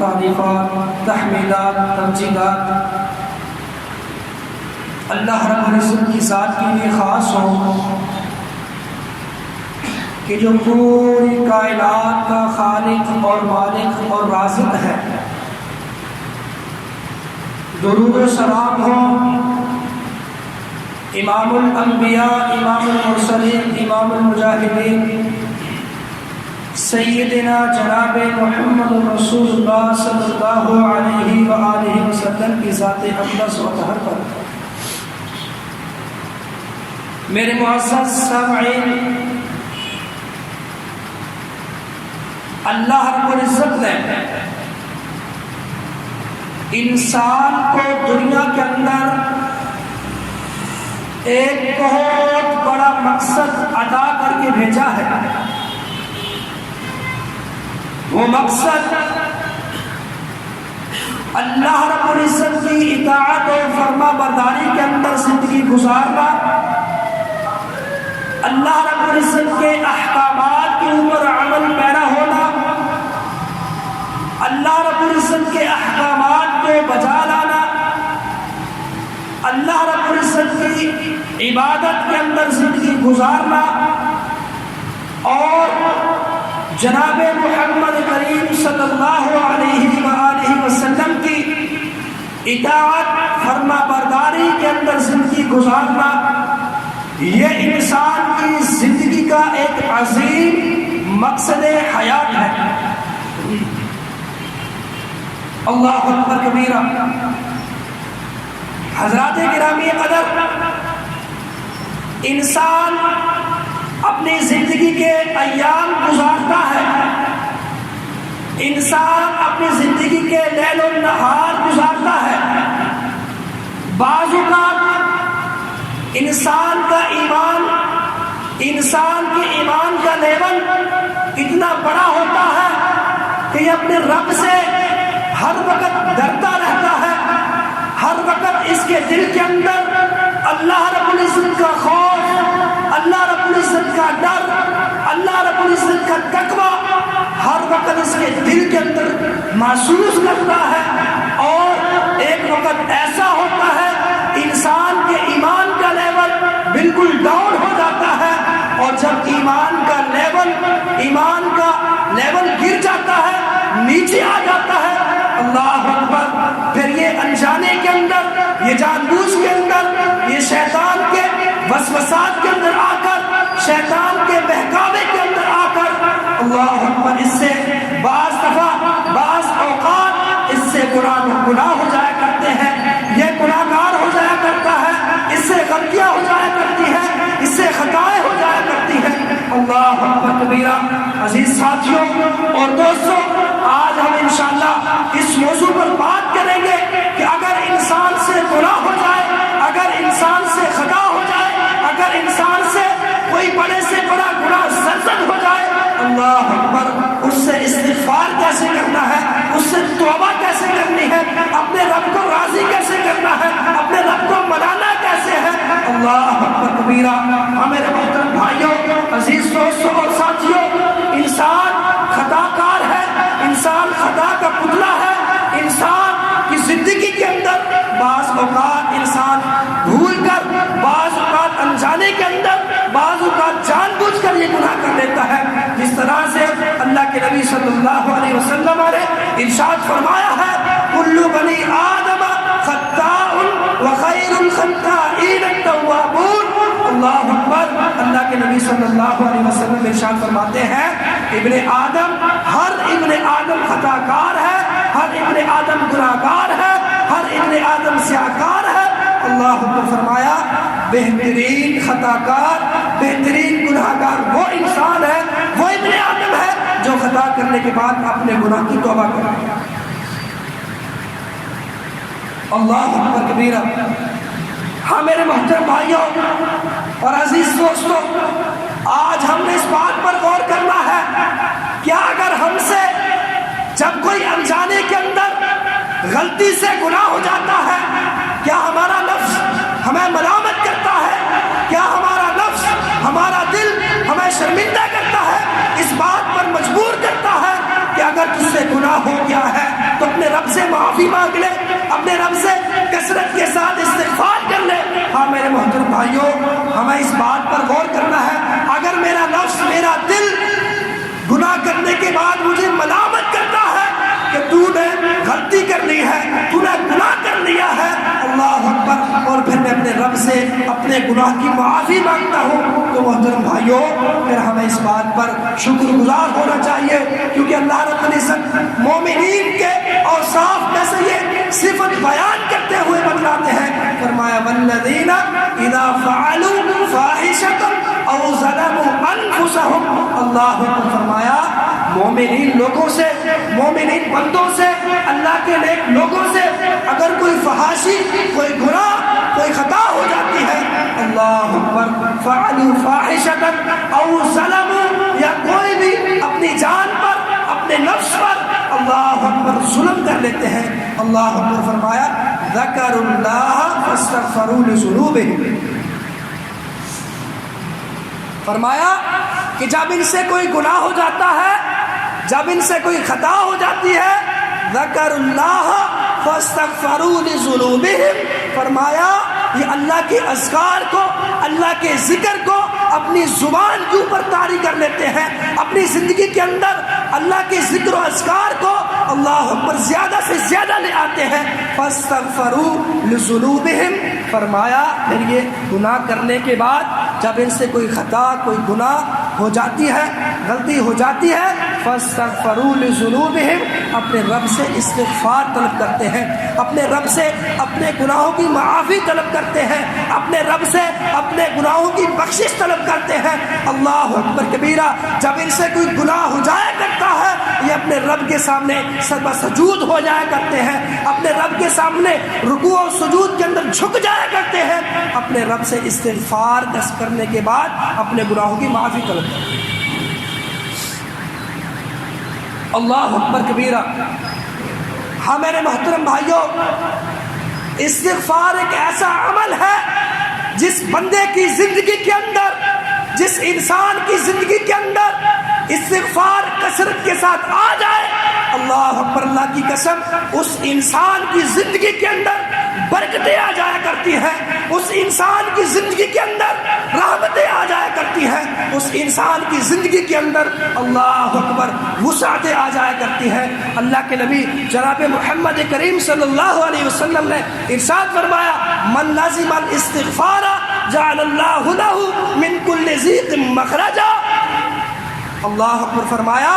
تعریفات، تحمیدات، تمجیدات اللہ رب العزت کی ذات کے لیے خاص ہو کہ جو پوری کائنات کا خالق اور مالک اور رازق ہے۔ درود و سلام ہو امام الانبیاء، امام المرسلین، امام المجاہدین سیدنا جناب محمد رسول اللہ صلی اللہ علیہ وآلہ وسلم کی ذات اقدس و طاہر پر۔ میرے معزز سامعین، اللہ رب العزت نے انسان کو دنیا کے اندر ایک بہت بڑا مقصد عطا کر کے بھیجا ہے۔ وہ مقصد اللہ رب العزت کی اطاعت و فرما برداری کے اندر زندگی گزارنا، اللہ رب العزت کے احکامات کے اوپر عمل پیرا ہونا، اللہ رب العزت کے احکامات کو بجا لانا، اللہ رب العزت کی عبادت کے اندر زندگی گزارنا، اور جناب محمد کریم صلی اللہ علیہ وآلہ وسلم کی اطاعت فرما برداری کے اندر زندگی گزارنا، یہ انسان کی زندگی کا ایک عظیم مقصد حیات ہے۔ اللہ اکبر کبیرہ۔ حضرات گرامی قدر، انسان اپنی زندگی کے ایام گزارتا ہے، انسان اپنی زندگی کے لیل و نہار گزارتا ہے۔ بعض اوقات انسان کا ایمان، انسان کے ایمان کا لیول اتنا بڑا ہوتا ہے کہ یہ اپنے رب سے ہر وقت ڈرتا رہتا ہے، ہر وقت اس کے دل کے اندر اللہ رب العزت کا خوف، اللہ رب العزت کا ڈر، اللہ رب العزت کا تقوی ہر وقت اس کے دل کے اندر محسوس کرتا ہے۔ اور ایک وقت ایسا ہوتا ہے انسان کے ایمان کا لیول بالکل ڈاؤن ہو جاتا ہے، اور جب ایمان کا لیول گر جاتا ہے، نیچے آ جاتا ہے، اللہ اکبر، پھر یہ انجانے کے اندر، یہ جان بوجھ کے اندر، یہ شیطان کے وسوسات کے اندر آ کر، شیطان کے بہکاوے کے اندر آ کر، اللہ اکبر، اس سے بعض دفعہ بعض اوقات اس سے گناہ ہو جایا کرتے ہیں، یہ گناہگار ہو جایا کرتا ہے، اس سے غلطیاں ہو جایا کرتی ہیں، اس سے خطائیں ہو جایا کرتی ہیں۔ اللہ اکبر کبیرہ۔ عزیز ساتھیوں اور دوستوں، آج ہم انشاءاللہ اس موضوع پر بات کریں گے کہ اگر انسان سے گناہ ہو جائے، اگر انسان سے خطا ہو جائے، اگر انسان سے کوئی بڑے سے بڑا گناہ سرزد ہو جائے، اللہ اکبر، اس سے استغفار کیسے کرنا ہے، اس سے توبہ کیسے کرنی ہے، اپنے رب کو راضی کیسے کرنا ہے، اپنے رب کو منانا کیسے ہے۔ اللہ اکبر کبیرہ۔ میرے محترم بھائیوں، عزیز دوستوں اور ساتھیوں، انسان خطا کار ہے، انسان خطا کا پتلا ہے۔ انسان کی زندگی کے اندر بعض اوقات انسان بھول کر، بعض اوقات انجانے کے اندر، بعض اوقات جان بوجھ کر یہ گناہ کر لیتا ہے۔ جس طرح سے اللہ کے نبی صلی اللہ علیہ وسلم نے ارشاد فرمایا ہے، کل بنی آدم خطاء وخیر الخطائین التوابون۔ اللہ اکبر۔ اللہ کے نبی صلی اللہ علیہ وسلم ارشاد فرماتے ہیں، ابن آدم، ہر ابن آدم خطا کار ہے، ہر ابن آدم گناہگار ہے، ہر ابن آدم سیاہکار ہے۔ اللہ نے فرمایا، بہترین خطا کار، بہترین گناہگار وہ انسان ہے، وہ ابن آدم ہے جو خطا کرنے کے بعد اپنے گناہ کی توبہ کرے۔ اللہ اکبر کبیرہ۔ ہاں میرے محترم بھائیوں اور عزیز دوستوں، آج ہم نے اس بات پر غور کرنا ہے، کیا اگر ہم سے جب کوئی انجانے کے اندر غلطی سے گناہ ہو جاتا ہے، کیا ہمارا نفس ہمیں ملامت کرتا ہے؟ کیا ہمارا نفس، ہمارا دل ہمیں شرمندہ کرتا ہے، اس بات پر مجبور کرتا ہے کہ اگر تجھ سے گناہ ہو گیا ہے تو معافی مانگ لے، اپنے رب سے کثرت کے ساتھ استغفار کر لے۔ ہاں میرے محترم بھائیوں، ہمیں اس بات پر غور کرنا ہے، اگر میرا نفس، میرا دل گناہ کرنے کے بعد مجھے ملامت کرتا ہے کہ تو نے غلطی کر لی ہے، تو نے گناہ کر لیا ہے، اللہ اکبر، اور پھر میں اپنے رب سے اپنے گناہ کی معافی مانگتا ہوں، تو محترم بھائیوں پھر ہمیں اس بات پر شکر گزار ہونا چاہیے، کیونکہ اللہ رب العزت مومنین کے اوصاف میں سے یہ صفت بیان کرتے ہوئے بتلاتے ہیں، فرمایا والذین اذا فعلوا فاحشۃ او ظلموا انفسهم، اللہ نے فرمایا مومنین لوگوں سے، مومنین بندوں سے، اللہ کے نیک لوگوں سے اگر کوئی فحاشی، کوئی گناہ، کوئی خطا ہو جاتی ہے، اللہ اکبر، فعلوا فاحشۃ او ظلموا، یا کوئی بھی اپنی جان پر، اپنے نفس پر اللہ اکبر ظلم کر لیتے ہیں، اللہ اکبر، فرمایا ذکروا اللہ فاستغفروا لذنوبہم، فرمایا کہ جب ان سے کوئی گناہ ہو جاتا ہے، جب ان سے کوئی خطا ہو جاتی ہے، ذکروا اللہ فاستغفروا لذنوبہم، فرمایا یہ اللہ کے اذکار کو، اللہ کے ذکر کو اپنی زبان کے اوپر طاری کر لیتے ہیں، اپنی زندگی کے اندر اللہ کے ذکر و اذکار کو اللہ اکبر زیادہ سے زیادہ لے آتے ہیں، فاستغفروا لذنوبہم، فرمایا پھر یہ گناہ کرنے کے بعد جب ان سے کوئی خطا، کوئی گناہ ہو جاتی ہے، غلطی ہو جاتی ہے، فاستغفروا لذنوبہم، اپنے رب سے استغفار طلب کرتے ہیں، اپنے رب سے اپنے گناہوں کی معافی طلب کرتے ہیں، اپنے رب سے اپنے گناہوں کی بخشش طلب کرتے ہیں، اللہ اکبر کبیرہ، جب ان سے کوئی گناہ ہو جایا کرتا ہے یہ اپنے رب کے سامنے سجود ہو جایا کرتے ہیں، اپنے رب کے سامنے رکوع و سجود کے اندر جھک جایا کرتے ہیں، اپنے رب سے استغفار کرنے کے بعد اپنے گناہوں کی معافی طلب کرتے ہیں، اللہ اکبر کبیرہ۔ ہاں میرے محترم بھائیوں، استغفار ایک ایسا عمل ہے جس بندے کی زندگی کے اندر، جس انسان کی زندگی کے اندر استغفار کثرت کے ساتھ آ جائے، اللہ اکبر، اللہ کی قسم، اس انسان کی زندگی کے اندر برکتیں آ جایا کرتی ہیں، اس انسان کی زندگی کے اندر رحمتیں آ جایا کرتی ہیں، اس انسان کی زندگی کے اندر اللہ اکبر وسعتیں آ جایا کرتی ہیں۔ اللہ کے نبی جناب محمد کریم صلی اللہ علیہ وسلم نے ارشاد فرمایا من لازم الاستغفار جعل اللہ لہ من کل ضیق مخرجا، اللہ اکبر، فرمایا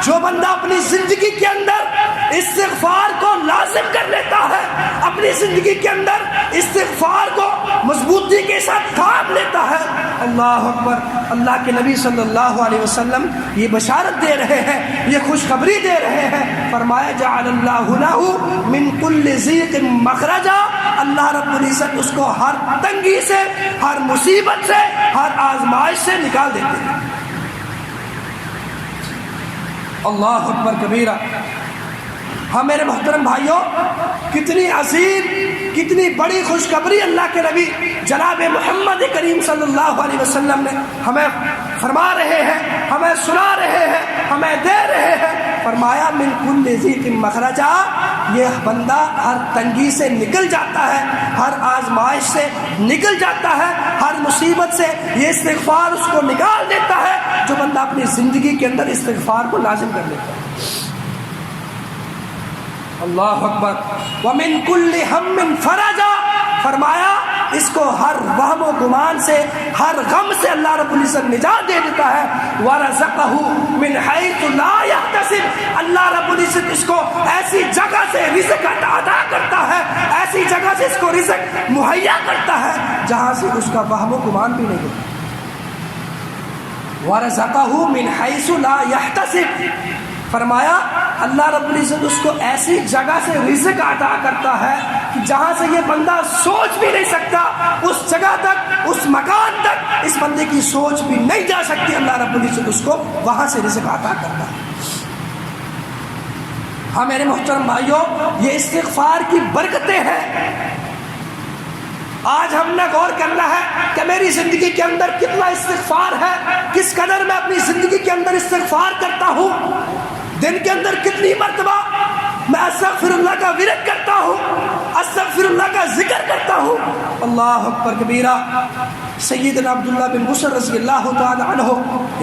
جو بندہ اپنی زندگی کے اندر استغفار کو لازم کر لیتا ہے، اپنی زندگی کے اندر استغفار کو مضبوطی کے ساتھ کام لیتا ہے، اللہ اکبر، اللہ کے نبی صلی اللہ علیہ وسلم یہ بشارت دے رہے ہیں، یہ خوشخبری دے رہے ہیں، فرمایا جعل اللہ لہ من کل ضیق مخرجا، اللہ رب العزت اس کو ہر تنگی سے، ہر مصیبت سے، ہر آزمائش سے نکال دیتے ہیں، اللہ اکبر کبیرہ۔ ہاں میرے محترم بھائیوں، کتنی عظیم، کتنی بڑی خوشخبری اللہ کے نبی جناب محمد کریم صلی اللہ علیہ وسلم نے ہمیں فرما رہے ہیں، ہمیں سنا رہے ہیں، ہمیں دے رہے ہیں، فرمایا من کل ضیق مخرجا، یہ بندہ ہر تنگی سے نکل جاتا ہے، ہر آزمائش سے نکل جاتا ہے، ہر مصیبت سے یہ استغفار اس کو نکال دیتا ہے، جو بندہ اپنی زندگی کے اندر استغفار کو لازم کر لیتا ہے، اللہ اکبر، ومن کل ہم فرجا، فرمایا اس کو ہر وہم و گمان سے، ہر غم سے اللہ رب العزت نجات دے دیتا ہے، وَرَزَقَهُ مِنْ حَيْثُ لَا يَحْتَسِبُ، اللہ رب العزت اس کو ایسی جگہ سے رزق عطا کرتا ہے، ایسی جگہ سے اس کو رزق مہیا کرتا ہے جہاں سے اس کا وہم و گمان بھی نہیں ہوتا، وَرَزَقَهُ مِنْ حَيْثُ لَا يَحْتَسِبُ، فرمایا اللہ رب العزت اس کو ایسی جگہ سے رزق عطا کرتا ہے کہ جہاں سے یہ بندہ سوچ بھی نہیں سکتا، اس جگہ تک، اس مکان تک اس بندے کی سوچ بھی نہیں جا سکتی، اللہ رب العزت اس کو وہاں سے رزق عطا کرتا ہے۔ ہاں میرے محترم بھائیوں، یہ استغفار کی برکتیں ہیں۔ آج ہم نے غور کرنا ہے کہ میری زندگی کے اندر کتنا استغفار ہے، کس قدر میں اپنی زندگی کے اندر استغفار کرتا ہوں، دن کے اندر کتنی مرتبہ میں استغفر اللہ کا ورد کرتا ہوں، استغفر اللہ کا ذکر کرتا ہوں۔ اللہ اکبر کبیرہ۔ سیدنا عبداللہ بن بصر رضی اللہ تعالی عنہ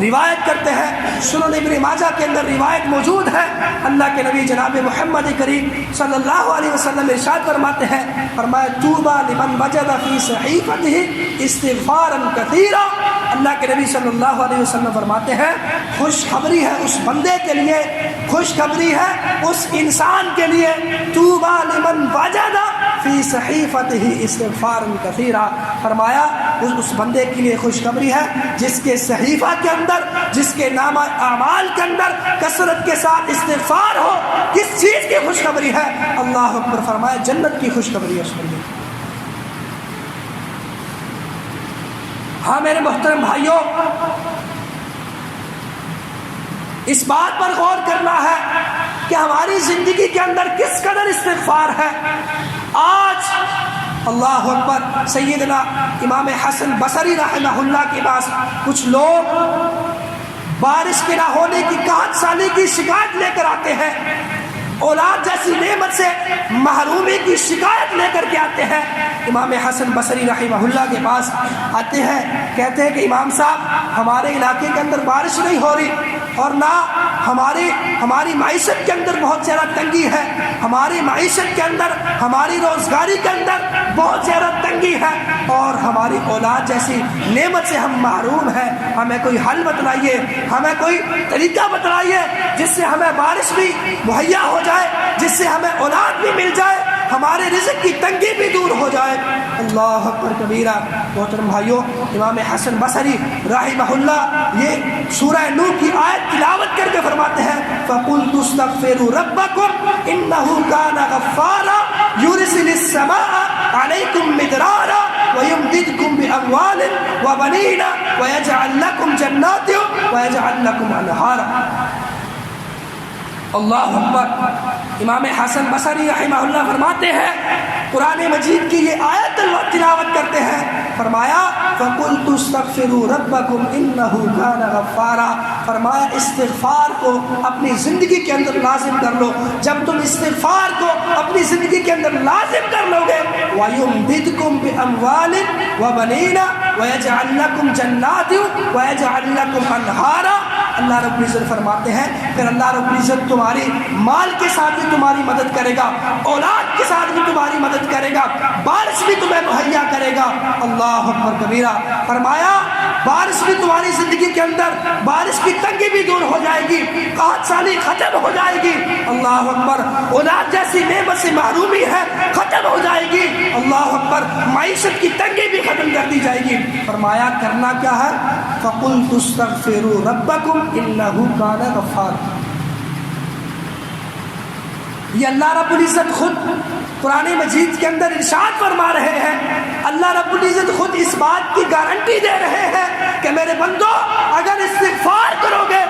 روایت کرتے ہیں، سنن ابن ماجہ کے اندر روایت موجود ہے، اللہ کے نبی جناب محمد کریم صلی اللہ علیہ وسلم ارشاد فرماتے ہیں، فرمایا طوبی لمن وجد فی صحیفته استغفارا کثیرا۔ اللہ کے نبی صلی اللہ علیہ وسلم فرماتے ہیں خوشخبری ہے اس بندے کے لیے، خوشخبری ہے اس انسان کے لیے، طوبی لمن وجد فی صحیفته استغفارا کثیرا، فرمایا اس بندے کے لیے خوشخبری ہے جس کے صحیفہ کے اندر، جس کے نامہ اعمال کے اندر کثرت کے ساتھ استغفار ہو۔ کس چیز کی خوشخبری ہے؟ اللہ اکبر، فرمایا جنت کی خوشخبری ہے اس بندے کی۔ ہاں میرے محترم بھائیوں، اس بات پر غور کرنا ہے کہ ہماری زندگی کے اندر کس قدر استغفار ہے۔ آج اللہ اکبر، سیدنا امام حسن بصری رحمہ اللہ کے پاس کچھ لوگ بارش کے نہ ہونے کی قحط سالی کی شکایت لے کر آتے ہیں، اولاد جیسی نعمت سے محرومی کی شکایت لے کر کے آتے ہیں۔ امام حسن بصری رحمہ اللہ کے پاس آتے ہیں، کہتے ہیں کہ امام صاحب ہمارے علاقے کے اندر بارش نہیں ہو رہی، اور نہ ہماری معیشت کے اندر بہت زیادہ تنگی ہے، ہماری معیشت کے اندر، ہماری روزگاری کے اندر بہت زیادہ تنگی ہے، اور ہماری اولاد جیسی نعمت سے ہم محروم ہیں۔ ہمیں کوئی حل بتلائیے، ہمیں کوئی طریقہ بتلائیے جس سے ہمیں بارش بھی مہیا ہو جائے، جس سے ہمیں اولاد بھی مل جائے، ہمارے رزق کی تنگی بھی دور ہو جائے۔ اللہ اکبر کبیرہ۔ محترم بھائیوں، امام حسن بصری رحمہ اللہ یہ سورہ نور کی آیت تلاوت کر کے فرماتے ہیں فَقُلْتُ اسْتَغْفِرُوا رَبَّكُمْ إِنَّهُ كَانَ غَفَّارًا يُرْسِلِ السَّمَاءَ عَلَيْكُمْ مِدْرَارًا وَيُمْدِدْكُمْ بِأَمْوَالٍ وَبَنِينَ وَيَجْعَلْ لَكُمْ جَنَّاتٍ وَيَجْعَلْ لَكُمْ أَنْهَارًا۔ اللہ اکبر۔ امام حسن بصری رحمہ اللہ فرماتے ہیں، قرآن مجید کی یہ آیت تلاوت کرتے ہیں، فرمایا فَقُلْتُ اسْتَغْفِرُوا رَبَّكُمْ إِنَّهُ كَانَ غَفَّارًا، فرمایا استغفار کو اپنی زندگی کے اندر لازم کر لو۔ جب تم استغفار کو اپنی زندگی کے اندر لازم کر لو گے وَيُمْدِدْكُمْ بِأَمْوَالٍ وَبَنِينَ وَيَجْعَلْ لَكُمْ جَنَّاتٍ وَيَجْعَلْ لَكُمْ أَنْهَارًا۔ اللہ رب العزت فرماتے ہیں پھر اللہ رب العزت تمہاری مال کے ساتھ بھی تمہاری مدد کرے گا، اولاد کے ساتھ بھی تمہاری مدد کرے گا، بارش بھی تمہیں مہیا کرے گا۔ اللہ اکبر کبیرہ۔ فرمایا بارش بھی تمہاری زندگی کے اندر، بارش کی تنگی بھی دور ہو جائے گی، قحط سالی ختم ہو جائے گی۔ اللہ اکبر۔ اولاد جیسی نعمت سے محرومی ہے ختم ہو جائے گی۔ اللہ اکبر۔ معیشت کی تنگی بھی ختم کر دی جائے گی۔ فرمایا کرنا کیا ہے؟ فَقُلْتُ اسْتَغْفِرُوا رَبَّكُمْ إِنَّهُ كَانَ غَفَّارًا۔ یہ اللہ رب العزت خود قرآن مجید کے اندر ارشاد فرما رہے ہیں، اللہ رب العزت خود اس بات کی گارنٹی دے رہے ہیں کہ میرے بندو اگر استغفار کرو گے،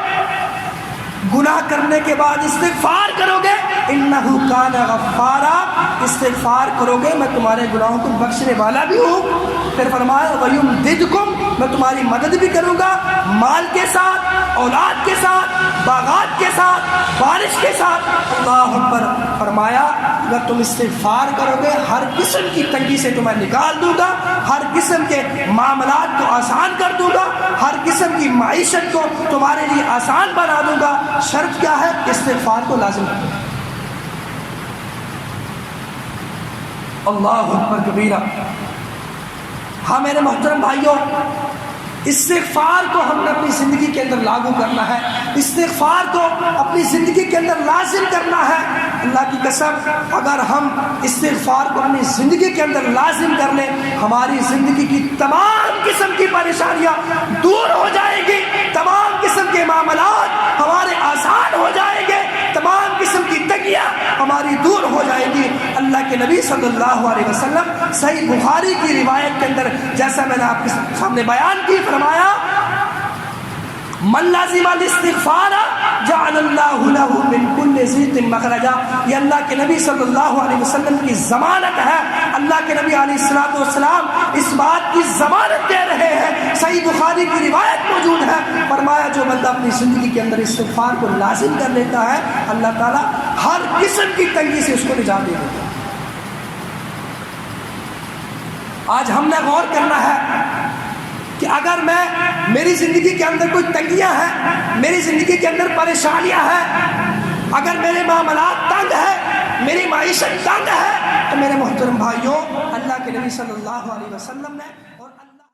گناہ کرنے کے بعد استغفار کرو گے، انہو کان غفارا، استغفار کرو گے میں تمہارے گناہوں کو بخشنے والا بھی ہوں۔ پھر فرمایا وَيُمْدِدْكُمْ، میں تمہاری مدد بھی کروں گا، مال کے ساتھ، اولاد کے ساتھ، باغات کے ساتھ، بارش کے ساتھ۔ اللہ اکبر۔ فرمایا اگر تم استغفار کرو گے ہر قسم کی تنگی سے تمہیں نکال دوں گا، ہر قسم کے معاملات کو آسان کر دوں گا، ہر قسم کی معیشت کو تمہارے لیے آسان بنا دوں گا۔ شرط کیا ہے؟ استغفار کو لازم کرو۔ اللہ اکبر کبیرہ۔ ہاں میرے محترم بھائیوں، استغفار کو ہم نے اپنی زندگی کے اندر لاگو کرنا ہے، استغفار کو اپنی زندگی کے اندر لازم کرنا ہے۔ اللہ کی قسم اگر ہم استغفار کو اپنی زندگی کے اندر لازم کر لیں، ہماری زندگی کی تمام قسم کی پریشانیاں دور ہو جائیں گی، تمام قسم کے معاملات ہمارے آسان ہو جائیں گے، تمام قسم کی تنگیاں ہماری دور ہو جائیں گی۔ اللہ کے نبی صلی اللہ علیہ وسلم صحیح بخاری کی روایت کے اندر جیسا میں نے آپ کے سامنے بیان کی، فرمایا من لازم الاستغفار جعل اللہ لہ من کل ضیق مخرجا۔ یہ اللہ کے نبی صلی اللہ علیہ وسلم کی ضمانت ہے، اللہ کے نبی علیہ السلام اس بات کی ضمانت دے رہے ہیں، صحیح بخاری کی روایت موجود ہے۔ فرمایا جو بندہ اپنی زندگی کے اندر استغفار کو لازم کر لیتا ہے، اللہ تعالیٰ ہر قسم کی تنگی سے اس کو نجات دے دیتا ہے۔ آج ہم نے غور کرنا ہے کہ اگر میری زندگی کے اندر کوئی تنگیاں ہیں، میری زندگی کے اندر پریشانیاں ہیں، اگر میرے معاملات تنگ ہیں، میری معیشت تنگ ہے، تو میرے محترم بھائیوں، اللہ کے نبی صلی اللہ علیہ وسلم نے